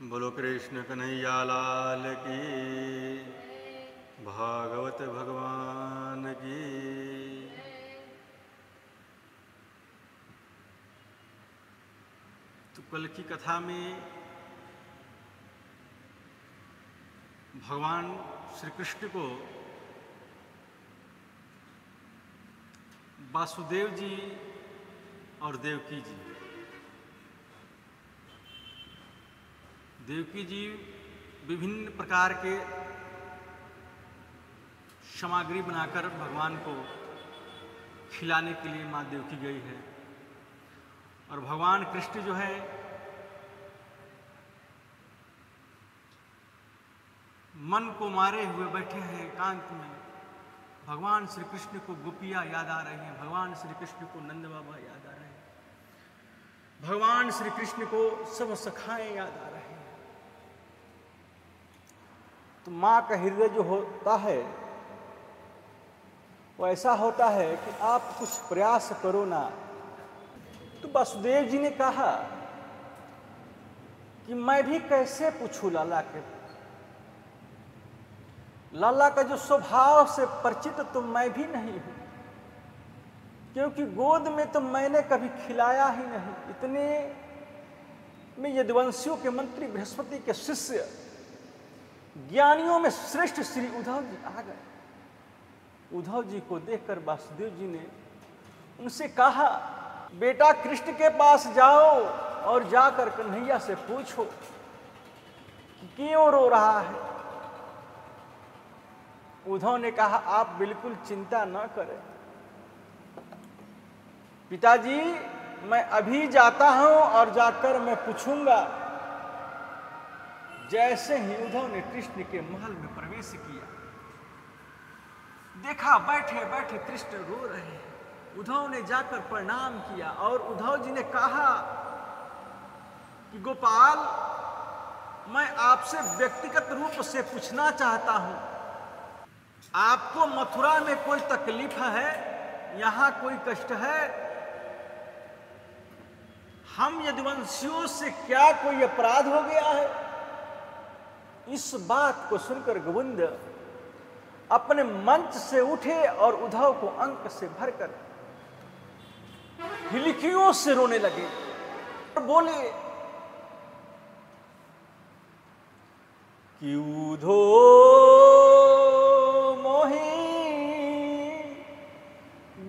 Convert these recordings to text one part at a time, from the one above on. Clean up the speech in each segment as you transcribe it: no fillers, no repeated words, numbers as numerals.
बोलो कृष्ण कन्हैया लाल की, भागवत भगवान की। तो कल की कथा में भगवान श्री कृष्ण को वासुदेव जी और देवकी जी विभिन्न प्रकार के सामग्री बनाकर भगवान को खिलाने के लिए माँ देवकी गई है। और भगवान कृष्ण जो है मन को मारे हुए बैठे हैं एकांत में। भगवान श्री कृष्ण को गोपियाँ याद आ रही हैं, भगवान श्री कृष्ण को नंद बाबा याद आ रहे हैं, भगवान श्री कृष्ण को सब सखाएं याद आ रहे हैं। तो माँ का हृदय जो होता है वो ऐसा होता है कि आप कुछ प्रयास करो ना। तो वासुदेव जी ने कहा कि मैं भी कैसे पूछूं लाला के, लाला का जो स्वभाव से परिचित तो मैं भी नहीं हूं, क्योंकि गोद में तो मैंने कभी खिलाया ही नहीं। इतने में यदुवंशियों के मंत्री बृहस्पति के शिष्य ज्ञानियों में श्रेष्ठ श्री उद्धव जी आ गए। उद्धव जी को देखकर वासुदेव जी ने उनसे कहा, बेटा कृष्ण के पास जाओ और जाकर कन्हैया से पूछो कि क्यों रो रहा है। उद्धव ने कहा, आप बिल्कुल चिंता न करें पिताजी, मैं अभी जाता हूं और जाकर मैं पूछूंगा। जैसे ही उद्धव ने कृष्ण के महल में प्रवेश किया, देखा बैठे बैठे कृष्ण रो रहे हैं। उद्धव ने जाकर प्रणाम किया और उद्धव जी ने कहा कि गोपाल, मैं आपसे व्यक्तिगत रूप से पूछना चाहता हूं, आपको मथुरा में कोई तकलीफ है, यहां कोई कष्ट है? हम यदुवंशियों से क्या कोई अपराध हो गया है? इस बात को सुनकर गोविंद अपने मंच से उठे और उद्धव को अंक से भरकर हिलकियों से रोने लगे और बोले कि उधो मोहि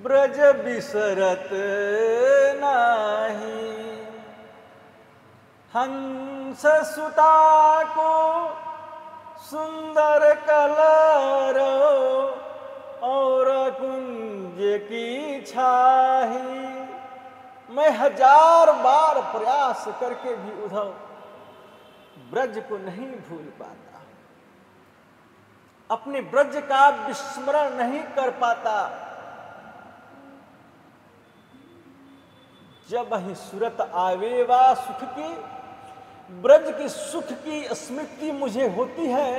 ब्रज बिसरत नाही, हंस सुता को सुंदर कलर और कुंज की छाही। मैं 1000 बार प्रयास करके भी उद्धव ब्रज को नहीं भूल पाता, अपने ब्रज का विस्मरण नहीं कर पाता। जब ही सूरत आवेवा सुख की, ब्रज की सुख की स्मृति मुझे होती है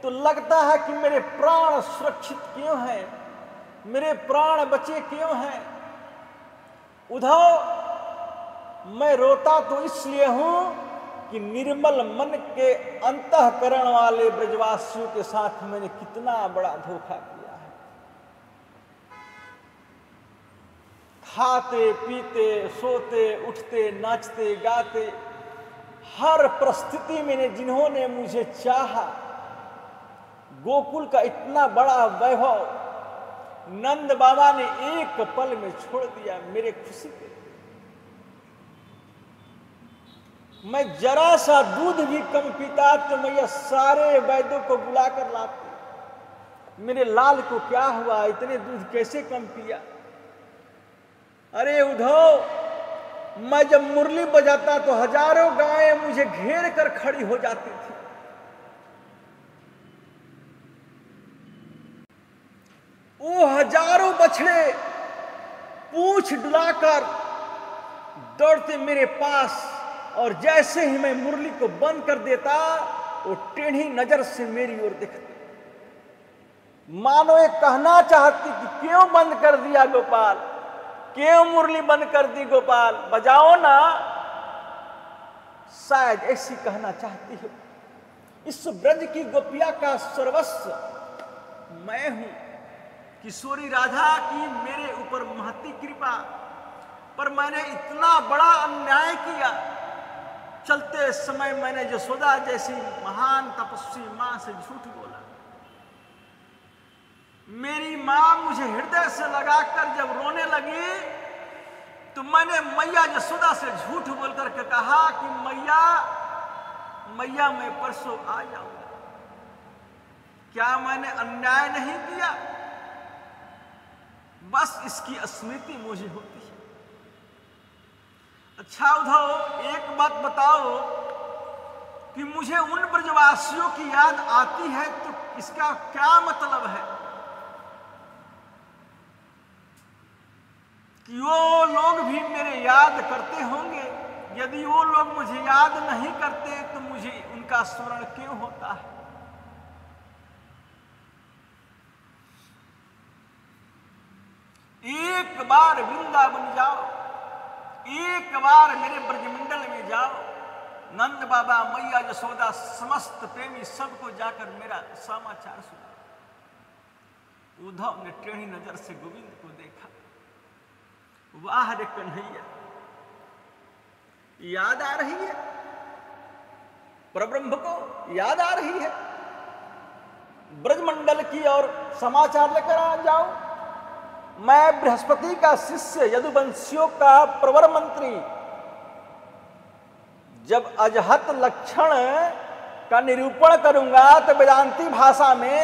तो लगता है कि मेरे प्राण सुरक्षित क्यों हैं, मेरे प्राण बचे क्यों हैं। उद्धव, मैं रोता तो इसलिए हूं कि निर्मल मन के अंतःकरण वाले ब्रजवासियों के साथ मैंने कितना बड़ा धोखा किया है। खाते पीते सोते उठते नाचते गाते हर परिस्थिति में जिन्होंने मुझे चाहा, गोकुल का इतना बड़ा वैभव नंद बाबा ने एक पल में छोड़ दिया मेरे खुशी के। मैं जरा सा दूध भी कम पीता तो मैं यह सारे वैद्यों को बुलाकर लाती। मेरे लाल को क्या हुआ, इतने दूध कैसे कम पिया? अरे उद्धव, मैं जब मुरली बजाता तो हजारों गायें मुझे घेर कर खड़ी हो जाती थी। वो हजारों बछड़े पूंछ डुलाकर दौड़ते मेरे पास, और जैसे ही मैं मुरली को बंद कर देता वो टेढ़ी नजर से मेरी ओर देखते, मानो ये कहना चाहती कि क्यों बंद कर दिया गोपाल, क्यों मुरली बंद कर दी गोपाल, बजाओ ना। शायद ऐसी कहना चाहती हो, इस ब्रज की गोपिया का सर्वस्व मैं हूं। किशोरी राधा की मेरे ऊपर महती कृपा, पर मैंने इतना बड़ा अन्याय किया। चलते समय मैंने यशोदा जैसी महान तपस्वी मां से झूठ बोला। मेरी मां मुझे हृदय से लगाकर जब रोने लगी तो मैंने मैया यशोदा से झूठ बोलकर के कहा कि मैया मैया मैं परसों आ जाऊंगा। क्या मैंने अन्याय नहीं किया? बस इसकी स्मृति मुझे होती है। अच्छा उद्धव, एक बात बताओ कि मुझे उन ब्रजवासियों की याद आती है तो इसका क्या मतलब है? कि वो लोग भी मेरे याद करते होंगे। यदि वो लोग मुझे याद नहीं करते तो मुझे उनका स्मरण क्यों होता है? एक बार वृंदावन जाओ, एक बार मेरे ब्रजमंडल में जाओ, नंद बाबा, मैया यशोदा, समस्त प्रेमी सबको जाकर मेरा समाचार सुना। उद्धव ने टेढ़ी नजर से गोविंद को देखा। वाह रे कन्हैया, याद आ रही है, परब्रह्म को याद आ रही है। ब्रजमंडल की और समाचार लेकर आ जाओ। मैं बृहस्पति का शिष्य, यदुवंशियों का प्रवर मंत्री, जब अजहत लक्षण का निरूपण करूंगा तो वेदांती भाषा में,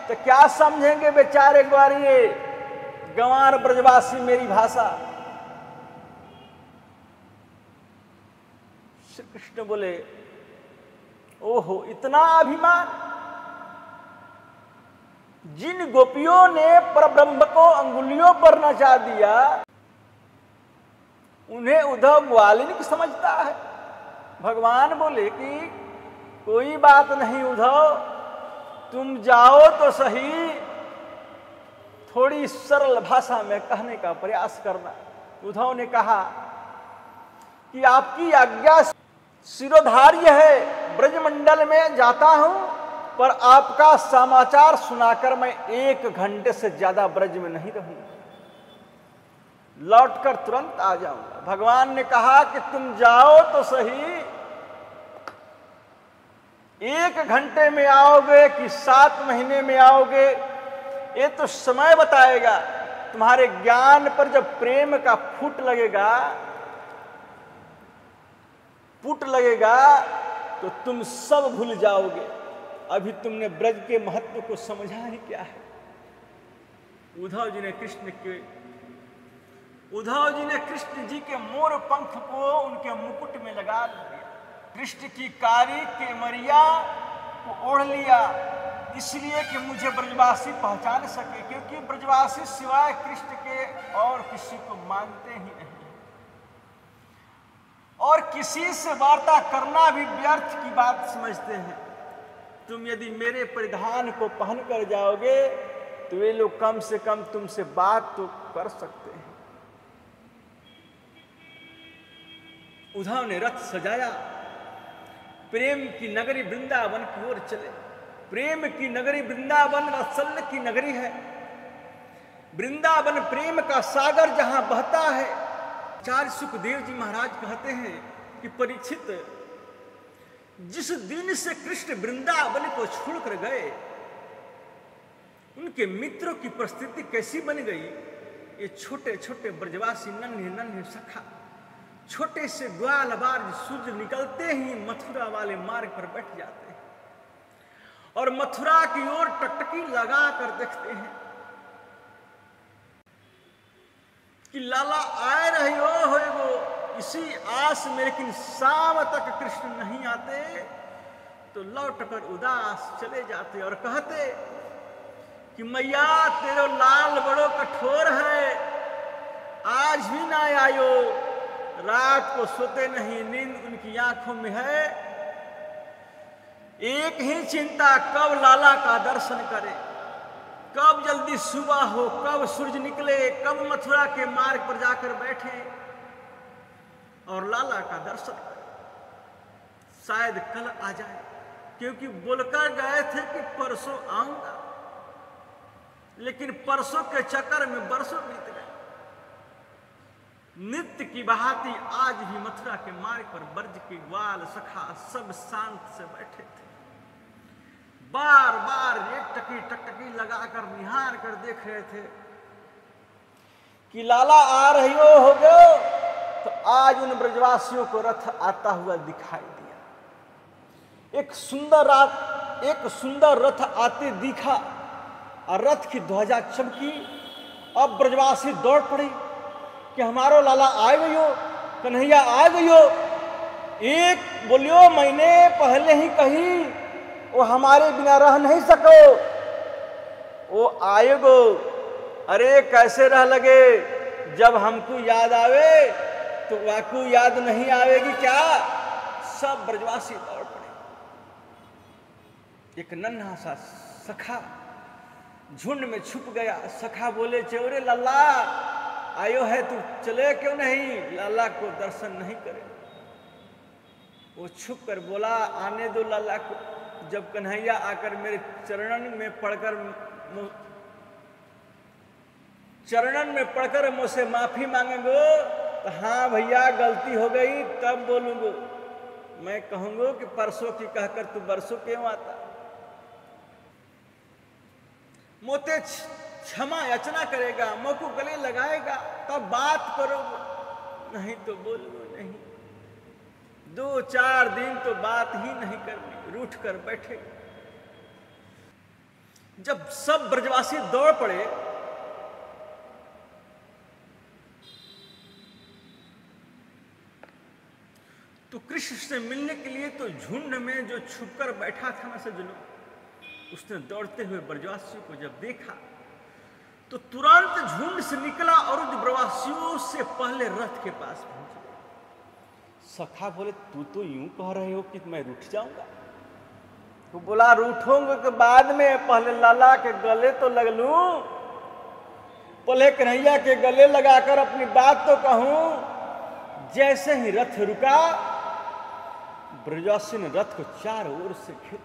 तो क्या समझेंगे बेचारे ग्वारिये गंवार ब्रजवासी मेरी भाषा। श्री कृष्ण बोले, ओहो इतना अभिमान। जिन गोपियों ने परब्रह्म को अंगुलियों पर नचा दिया उन्हें उद्धव ग्वालिनी की समझता है। भगवान बोले कि कोई बात नहीं उद्धव, तुम जाओ तो सही, थोड़ी सरल भाषा में कहने का प्रयास करना। उद्धव ने कहा कि आपकी आज्ञा शिरोधार्य है, ब्रजमंडल में जाता हूं, पर आपका समाचार सुनाकर मैं 1 घंटे से ज्यादा ब्रज में नहीं रहूंगा, लौटकर तुरंत आ जाऊंगा। भगवान ने कहा कि तुम जाओ तो सही, 1 घंटे में आओगे कि 7 महीने में आओगे, ये तो समय बताएगा। तुम्हारे ज्ञान पर जब प्रेम का फूट लगेगा, पुट लगेगा, तो तुम सब भूल जाओगे। अभी तुमने ब्रज के महत्व को समझा ही क्या है। उद्धव जी ने कृष्ण जी के मोर पंख को उनके मुकुट में लगा दिया, कृष्ण की कारी के मरिया को ओढ़ लिया, इसलिए कि मुझे ब्रजवासी पहचान सके, क्योंकि ब्रजवासी सिवाय कृष्ण के और किसी को मानते ही नहीं, और किसी से वार्ता करना भी व्यर्थ की बात समझते हैं। तुम यदि मेरे परिधान को पहन कर जाओगे तो वे लोग कम से कम तुमसे बात तो कर सकते हैं। उद्धव ने रथ सजाया, प्रेम की नगरी वृंदावन की ओर चले। प्रेम की नगरी वृंदावन वात्सल्य की नगरी है। वृंदावन प्रेम का सागर जहां बहता है। आचार्य सुखदेव जी महाराज कहते हैं कि परीक्षित, जिस दिन से कृष्ण वृंदावन को छोड़कर गए, उनके मित्रों की परिस्थिति कैसी बन गई। ये छोटे छोटे ब्रजवासी नन्हे नन्हे सखा, छोटे से ग्वाल बार सूर्य निकलते ही मथुरा वाले मार्ग पर बैठ जाते हैं और मथुरा की ओर टकटकी लगा कर देखते हैं कि लाला आए रही हो इसी आस में, लेकिन शाम तक कृष्ण नहीं आते तो लौटकर उदास चले जाते और कहते कि मैया तेरो लाल बड़ो कठोर है, आज भी ना आयो। रात को सोते नहीं, नींद उनकी आंखों में है। एक ही चिंता, कब लाला का दर्शन करे, कब जल्दी सुबह हो, कब सूरज निकले, कब मथुरा के मार्ग पर जाकर बैठे और लाला का दर्शन करें। शायद कल आ जाए, क्योंकि बोलकर गए थे कि परसों आऊंगा, लेकिन परसों के चक्कर में बरसों बीत गए। नित्य की बहाती आज भी मथुरा के मार्ग पर ब्रज के ग्वाल सखा सब शांत से बैठे थे। बार बार एक टकटकी लगाकर निहार कर देख रहे थे कि लाला आ रही हो गए। तो आज उन ब्रजवासियों को रथ आता हुआ दिखाई दिया। एक सुंदर रथ आते दिखा और रथ की ध्वजा चमकी। अब ब्रजवासी दौड़ पड़े कि हमारो लाला आ गई हो, कन्हैया आ गई हो। एक बोलियो मैंने पहले ही कही, वो हमारे बिना रह नहीं सको, वो आएगो। अरे कैसे रह लगे, जब हमको याद आवे तो वाकू याद नहीं आवेगी क्या। सब ब्रजवासी दौड़ पड़े। एक नन्हा सा सखा झुंड में छुप गया। सखा बोले, चौरे लाला आयो है, तू चले क्यों नहीं, लाला को दर्शन नहीं करे। वो छुप कर बोला, आने दो लाला को। जब कन्हैया आकर मेरे चरणन में पड़कर मुझसे माफी मांगेंगे तो हाँ भैया गलती हो गई, तब बोलूंगा। मैं कहूंगा कि परसों की कहकर तू बरसों क्यों आता। मोते क्षमा याचना करेगा, मुंह को गले लगाएगा, तब बात करोगे, नहीं तो बोलूंगा नहीं। 2-4 दिन तो बात ही नहीं करनी, रूठ कर बैठे। जब सब ब्रजवासी दौड़ पड़े तो कृष्ण से मिलने के लिए तो झुंड में जो छुपकर बैठा था ना सज्जनों, उसने दौड़ते हुए ब्रजवासियों को जब देखा तो तुरंत झुंड से निकला और उन ब्रजवासियों से पहले रथ के पास पहुंच गया। सखा बोले, तू तो यूं कह रहे हो कि मैं रूठ जाऊंगा। तो बोला, रूठोंगे के बाद में, पहले लाला के गले तो लग लूं, पहले कन्हैया के गले लगाकर अपनी बात तो कहूं। जैसे ही रथ रुका, ब्रजवासी ने रथ को चारों ओर से घेर लिया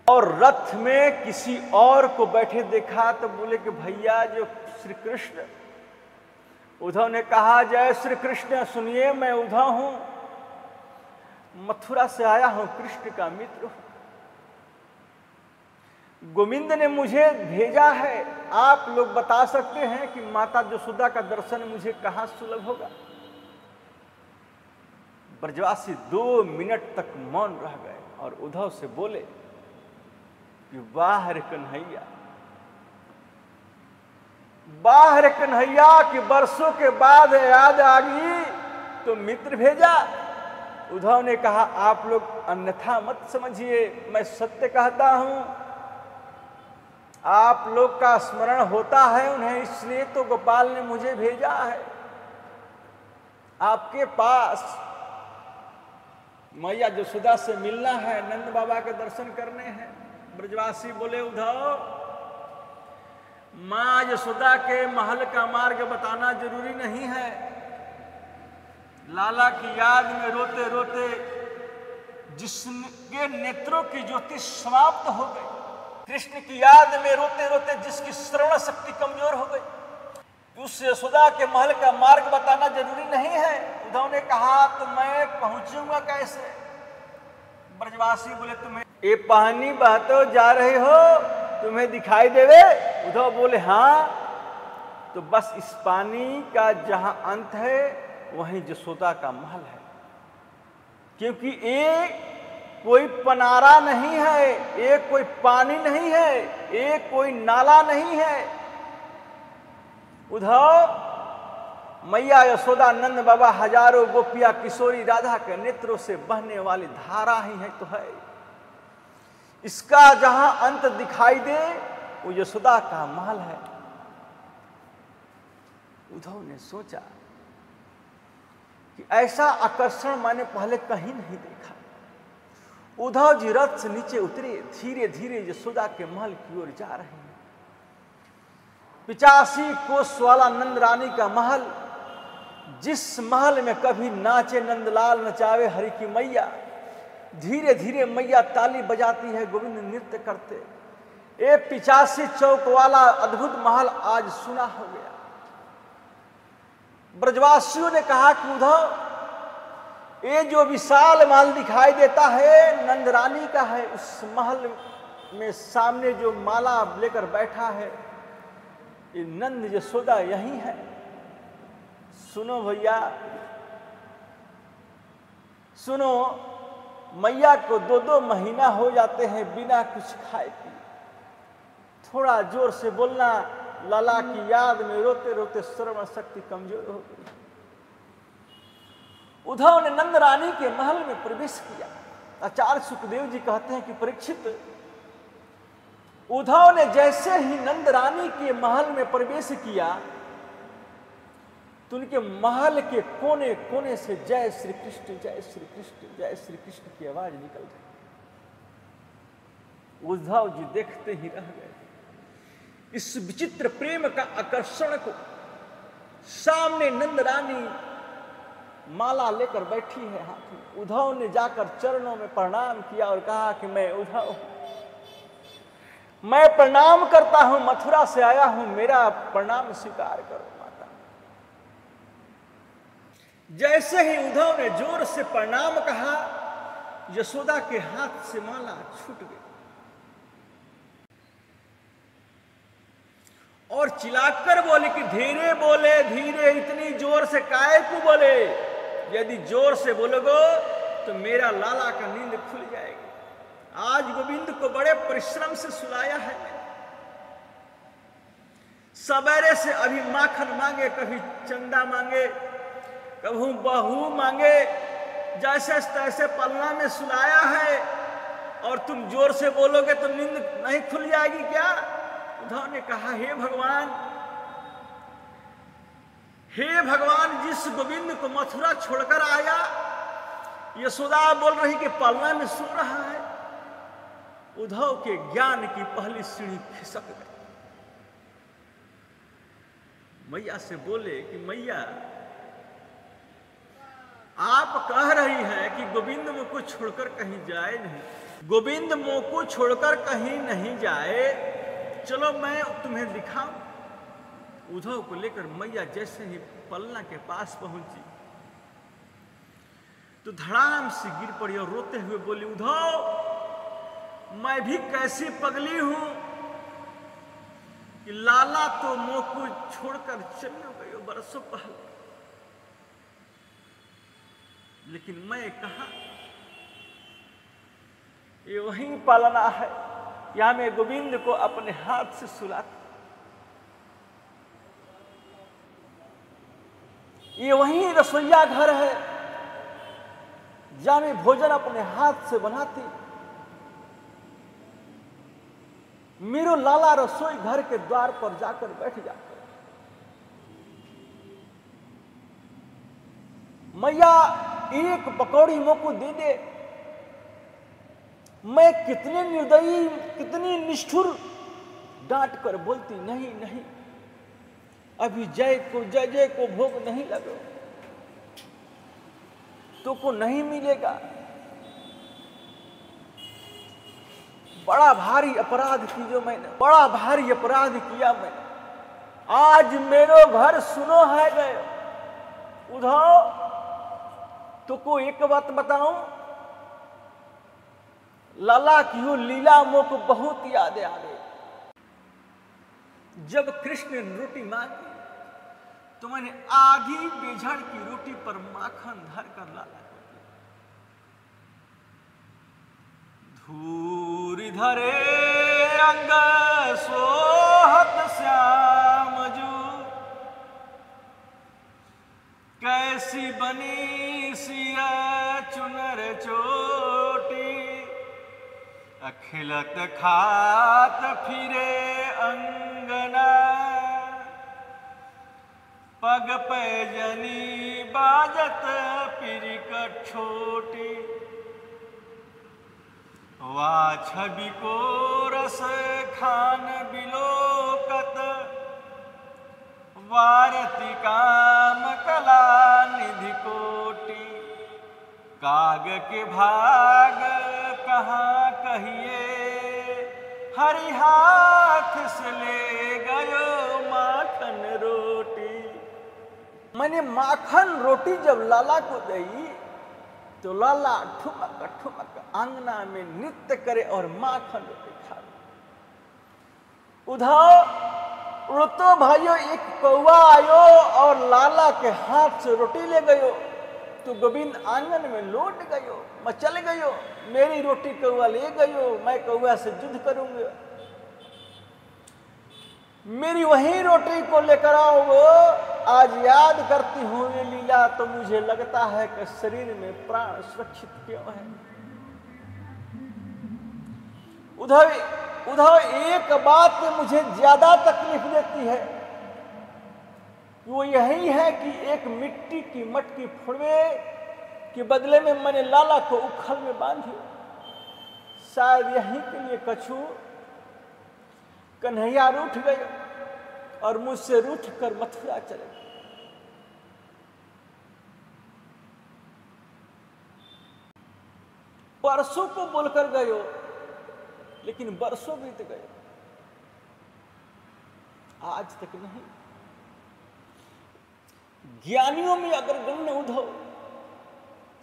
और रथ में किसी और को बैठे देखा तो बोले कि भैया जो श्री कृष्ण। उद्धव ने कहा, जय श्री कृष्ण, सुनिए मैं उद्धव हूं, मथुरा से आया हूं, कृष्ण का मित्र हूं। गोविंद ने मुझे भेजा है, आप लोग बता सकते हैं कि माता यशोदा का दर्शन मुझे कहां सुलभ होगा। ब्रजवासी 2 मिनट तक मौन रह गए और उद्धव से बोले कि वाह रे कन्हैया, वाह रे कन्हैया कि बरसों के बाद याद आ गई तो मित्र भेजा। उद्धव ने कहा, आप लोग अन्यथा मत समझिए, मैं सत्य कहता हूं। आप लोग का स्मरण होता है उन्हें, इसलिए तो गोपाल ने मुझे भेजा है आपके पास। मैया यशोदा से मिलना है, नंद बाबा के दर्शन करने हैं। ब्रजवासी बोले, उद्धव मां यशोदा के महल का मार्ग बताना जरूरी नहीं है। लाला की याद में रोते रोते जिसके नेत्रों की ज्योति समाप्त हो गई, कृष्ण की याद में रोते रोते जिसकी श्रवण शक्ति कमजोर हो गई, उस यशोदा के महल का मार्ग बताना जरूरी नहीं है। उद्धव ने कहा, तो मैं पहुंचूंगा कैसे। ब्रजवासी बोले, तुम्हें ये पानी बहते जा रहे हो, तुम्हें दिखाई देवे। उद्धव बोले, हाँ। तो बस इस पानी का जहां अंत है वहीं यशोदा का महल है, क्योंकि ये कोई पनारा नहीं है, ये कोई पानी नहीं है, ये कोई नाला नहीं है। उद्धव, मैया यशोदा, नंद बाबा, हजारों गोपियां, किशोरी राधा के नेत्रों से बहने वाली धारा ही है तो है। इसका जहां अंत दिखाई दे वो यशोदा का महल है। उद्धव ने सोचा कि ऐसा आकर्षण मैंने पहले कहीं नहीं देखा। उद्धव जी रथ से नीचे उतरे, धीरे धीरे यशोदा के महल की ओर जा रहे हैं। 85 कोस वाला नंद रानी का महल, जिस महल में कभी नाचे नंदलाल नचावे हरि की मैया, धीरे धीरे मैया ताली बजाती है, गोविंद नृत्य करते। ए 85 चौक वाला अद्भुत महल आज सुना हो गया। ब्रजवासियों ने कहा कि उद्धव, ये जो विशाल महल दिखाई देता है नंद रानी का है, उस महल में सामने जो माला लेकर बैठा है ये नंद यशोदा यही है। सुनो भैया, सुनो, मैया को 2-2 महीना हो जाते हैं बिना कुछ खाए पिए। थोड़ा जोर से बोलना, लाला की याद में रोते रोते श्रवण शक्ति कमजोर हो गई। उद्धव ने नंद रानी के महल में प्रवेश किया। आचार्य सुखदेव जी कहते हैं कि परीक्षित, उद्धव ने जैसे ही नंद रानी के महल में प्रवेश किया तो उनके महल के कोने कोने से जय श्री कृष्ण, जय श्री कृष्ण, जय श्री कृष्ण की आवाज निकल रही। उद्धव जी देखते ही रह गए इस विचित्र प्रेम का आकर्षण को। सामने नंद रानी माला लेकर बैठी है हाथ में। उद्धव ने जाकर चरणों में प्रणाम किया और कहा कि मैं उद्धव, मैं प्रणाम करता हूं, मथुरा से आया हूं, मेरा प्रणाम स्वीकार करो माता। जैसे ही उद्धव ने जोर से प्रणाम कहा, यशोदा के हाथ से माला छूट गई और चिल्लाकर बोले कि धीरे बोले, धीरे, इतनी जोर से काहे को बोले? यदि जोर से बोलोगे तो मेरा लाला का नींद खुल जाएगी। आज गोविंद को बड़े परिश्रम से सुलाया है मैंने। सवेरे से अभी माखन मांगे, कभी चंदा मांगे, कभी बहू मांगे, जैसे तैसे पलना में सुलाया है और तुम जोर से बोलोगे तो नींद नहीं खुल जाएगी क्या? उद्धव ने कहा, हे भगवान, हे भगवान, जिस गोविंद को मथुरा छोड़कर आया, यशोदा बोल रही कि पलना में सो रहा है। उद्धव के ज्ञान की पहली सीढ़ी खिसक गई। मैया से बोले कि मैया, आप कह रही हैं कि गोविंद मुझको छोड़कर कहीं जाए नहीं, गोविंद मुझको छोड़कर कहीं नहीं जाए, चलो मैं तुम्हें दिखाऊं। उद्धव को लेकर मैया जैसे ही पलना के पास पहुंची तो धड़ाम से गिर पड़ी और रोते हुए बोली, उद्धव, मैं भी कैसी पगली हूं कि लाला तो मुझको छोड़कर चले गए बरसों पहले, लेकिन मैं कहा, ये वही पालना है, यहां मैं गोविंद को अपने हाथ से सुलाती, ये वही रसोईया घर है जहां मैं भोजन अपने हाथ से बनाती। मेरो लाला रसोई घर के द्वार पर जाकर बैठ जाते। मैया एक पकौड़ी मुझको दे दे। मैं कितने निर्दयी, कितनी निष्ठुर डांट कर बोलती, नहीं नहीं, अभी जय जय को भोग नहीं लगो, तो को नहीं मिलेगा। बड़ा भारी अपराध की जो मैंने, बड़ा भारी अपराध किया मैंने। आज मेरो घर सुनो है गए। उद्धव, तो को एक बात बताऊं, लाला की वो लीला मुझको बहुत याद आ गई। जब कृष्ण ने रोटी मांगी तो मैंने आधी बेझड़ की रोटी पर माखन धर कर लाला को दिया। धूरी धरे अंग सोहत श्याम जू, कैसी बनी सिया चुनर चोटी, अखिलत खात फिरे अंगना, पग पैजनी बाजत पिरिकट छोटी, वा छवि को रस खान बिलोकत, वारती काम कला निधि कोटि, काग के भाग कहाँ कहिए, हरि हाथ से ले गयो माखन रोटी। मैंने माखन रोटी जब लाला को दी तो लाला ठुमक ठुमक आंगना में नृत्य करे और माखन रोटी खा। उधर तो भाइयों एक कौवा आयो और लाला के हाथ से रोटी ले गयो तो गोविंद आंगन में लौट गयो, मचल गयो, मेरी रोटी कौवा ले गयो, मैं कौवा से युद्ध करूंगा। मेरी वही रोटी को लेकर आओ। वो आज याद करती हूँ ये लीला तो मुझे लगता है कि शरीर में प्राण सुरक्षित क्यों है। उधर एक बात मुझे ज्यादा तकलीफ देती है, वो यही है कि एक मिट्टी की मटकी फुड़वे के बदले में मैंने लाला को उखल में बांधी। शायद यहीं के लिए कछु कन्हैया रूठ गए और मुझसे रूठ कर मथुरा चले गए। परसों को बोलकर गए लेकिन बरसों बीत गए, आज तक नहीं। ज्ञानियों में अग्रगण्य उद्धव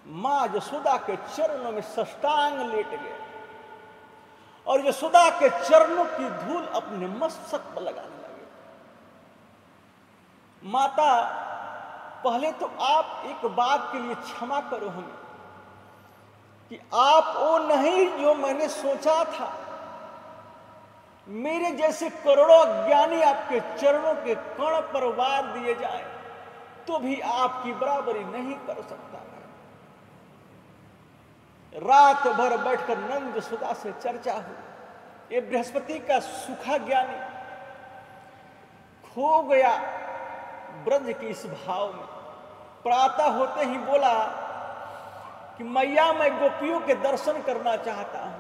मां यशोदा के चरणों में साष्टांग लेट गए और यशोदा के चरणों की धूल अपने मस्तक पर लगाने लगे। माता, पहले तो आप एक बात के लिए क्षमा करो हमें कि आप वो नहीं जो मैंने सोचा था। मेरे जैसे करोड़ों ज्ञानी आपके चरणों के कण पर वार दिए जाए तो भी आपकी बराबरी नहीं कर सकता। रात भर बैठकर नंद यशोदा से चर्चा हुई। ये बृहस्पति का सूखा ज्ञानी खो गया ब्रज के इस भाव में। प्रातः होते ही बोला कि मैया मैं गोपियों के दर्शन करना चाहता हूं।